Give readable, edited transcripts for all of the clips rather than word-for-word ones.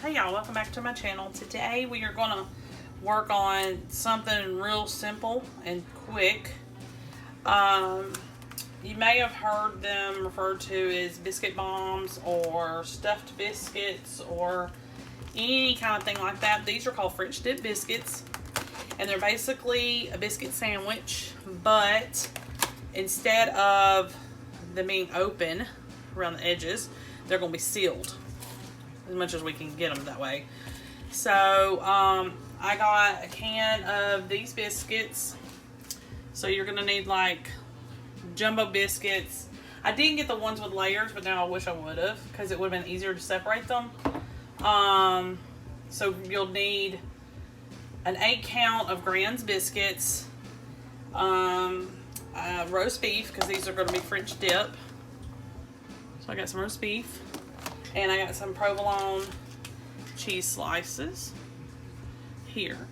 Hey y'all, welcome back to my channel. Today we are going to work on something real simple and quick. You may have heard them referred to as biscuit bombs or stuffed biscuits or any kind of thing like that. These are called French dip biscuits, and they're basically a biscuit sandwich, but instead of them being open around the edges, they're going to be sealed as much as we can get them that way. So I got a can of these biscuits. So you're gonna need like jumbo biscuits. I didn't get the ones with layers, but now I wish I would have, because it would have been easier to separate them. So you'll need an 8 count of Grand's biscuits, roast beef, because these are going to be French dip. So I got some roast beef. And I got some provolone cheese slices here.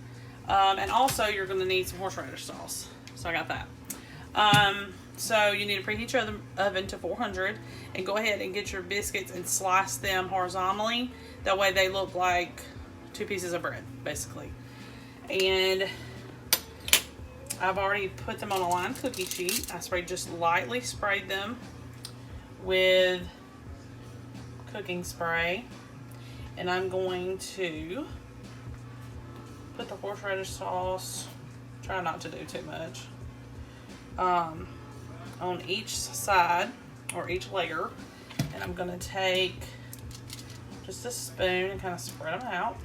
And also you're going to need some horseradish sauce. So I got that. So you need to preheat your oven to 400 and go ahead and get your biscuits and slice them horizontally. That way they look like 2 pieces of bread, basically. And I've already put them on a lined cookie sheet. I just lightly sprayed them with cooking spray, and I'm going to put the horseradish sauce, try not to do too much, on each side or each layer, and I'm going to take just a spoon and kind of spread them out.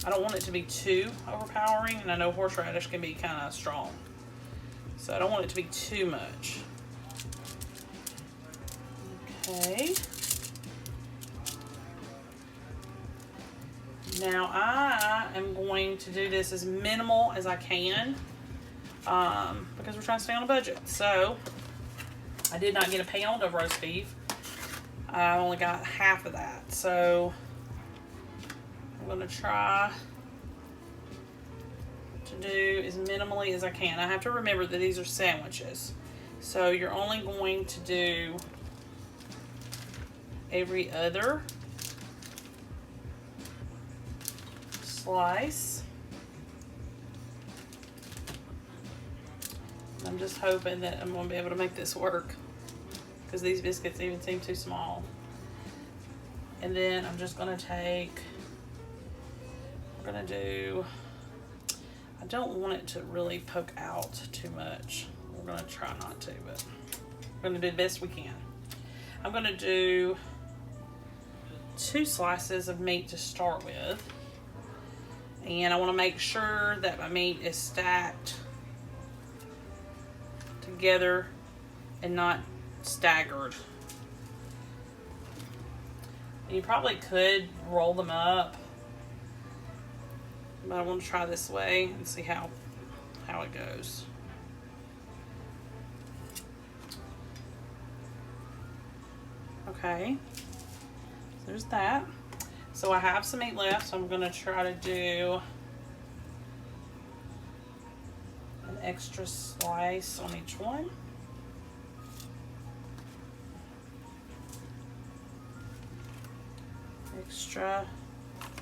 I don't want it to be too overpowering, and I know horseradish can be kind of strong, so I don't want it to be too much. Okay. Now I am going to do this as minimal as I can, because we're trying to stay on a budget. So I did not get a pound of roast beef. I only got half of that. So I'm going to try to do as minimally as I can. I have to remember that these are sandwiches. So you're only going to do every other slice. I'm just hoping that I'm going to be able to make this work, because these biscuits even seem too small. And then I'm just going to take, we're going to do, I don't want it to really poke out too much. We're going to try not to, but we're going to do the best we can. I'm going to do 2 slices of meat to start with, and I want to make sure that my meat is stacked together and not staggered. You probably could roll them up, but I want to try this way and see how it goes. Okay. There's that. So I have some meat left, so I'm going to try to do an extra slice on each one. Extra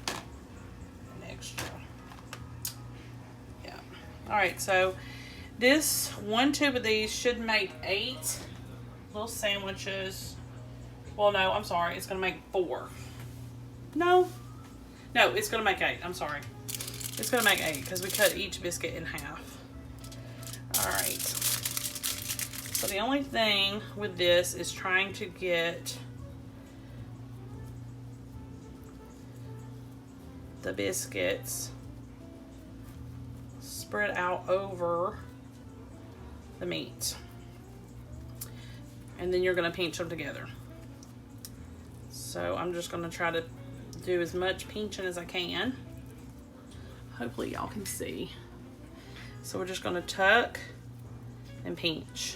and extra. Yeah. Alright, so this 1 tube of these should make 8 little sandwiches. Well, no, I'm sorry. It's going to make 4. No, it's going to make 8. I'm sorry. It's going to make 8 because we cut each biscuit in half. Alright. So the only thing with this is trying to get the biscuits spread out over the meat. And then you're going to pinch them together. So I'm just going to try to do as much pinching as I can. Hopefully y'all can see. So we're just going to tuck and pinch.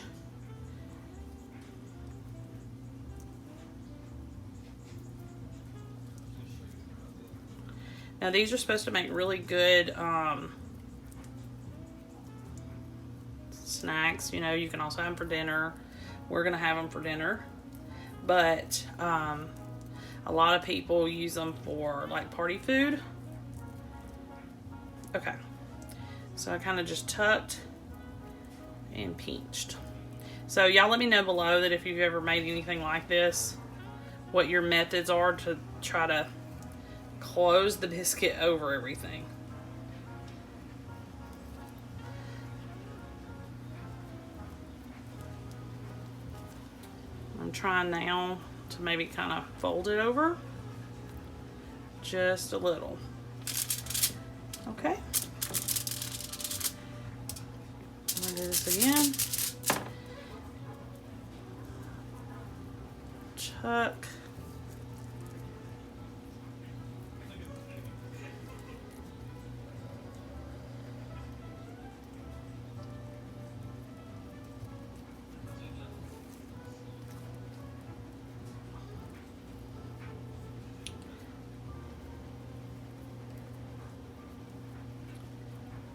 Now these are supposed to make really good snacks. You know, you can also have them for dinner. We're going to have them for dinner. But A lot of people use them for like party food. Okay, so I kind of just tucked and pinched. So y'all let me know below that if you've ever made anything like this, what your methods are to try to close the biscuit over everything. I'm trying now to maybe kind of fold it over just a little. Okay. I'm gonna do this again. Tuck.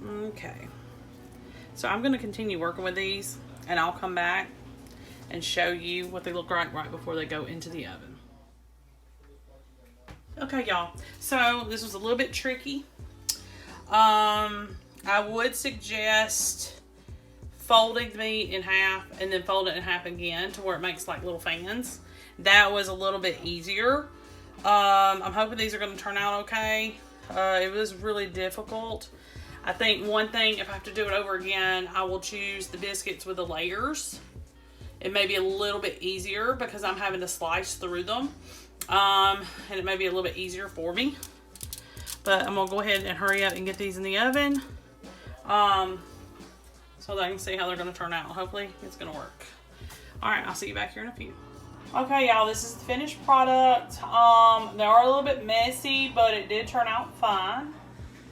Okay, so I'm going to continue working with these, and I'll come back and show you what they look like right before they go into the oven. Okay, y'all, so this was a little bit tricky. I would suggest folding the meat in half and then fold it in half again to where it makes like little fans. That was a little bit easier. I'm hoping these are going to turn out okay. It was really difficult. I think one thing, if I have to do it over again, I will choose the biscuits with the layers. It may be a little bit easier because I'm having to slice through them. And it may be a little bit easier for me. But I'm going to go ahead and hurry up and get these in the oven. So that I can see how they're going to turn out. Hopefully it's going to work. Alright, I'll see you back here in a few. Okay, y'all, this is the finished product. They are a little bit messy, but it did turn out fine.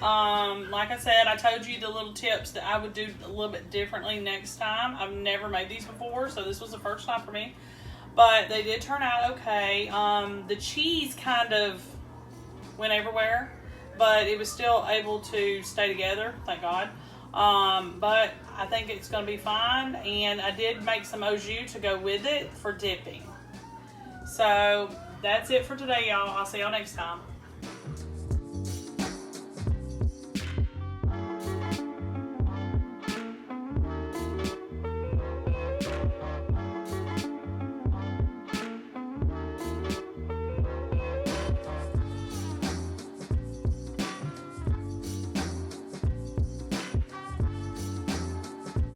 Like I said, I told you the little tips that I would do a little bit differently next time. I've never made these before, so this was the first time for me. But they did turn out okay. The cheese kind of went everywhere, but it was still able to stay together, thank God. But I think it's going to be fine, and I did make some au jus to go with it for dipping. So that's it for today, y'all. I'll see y'all next time.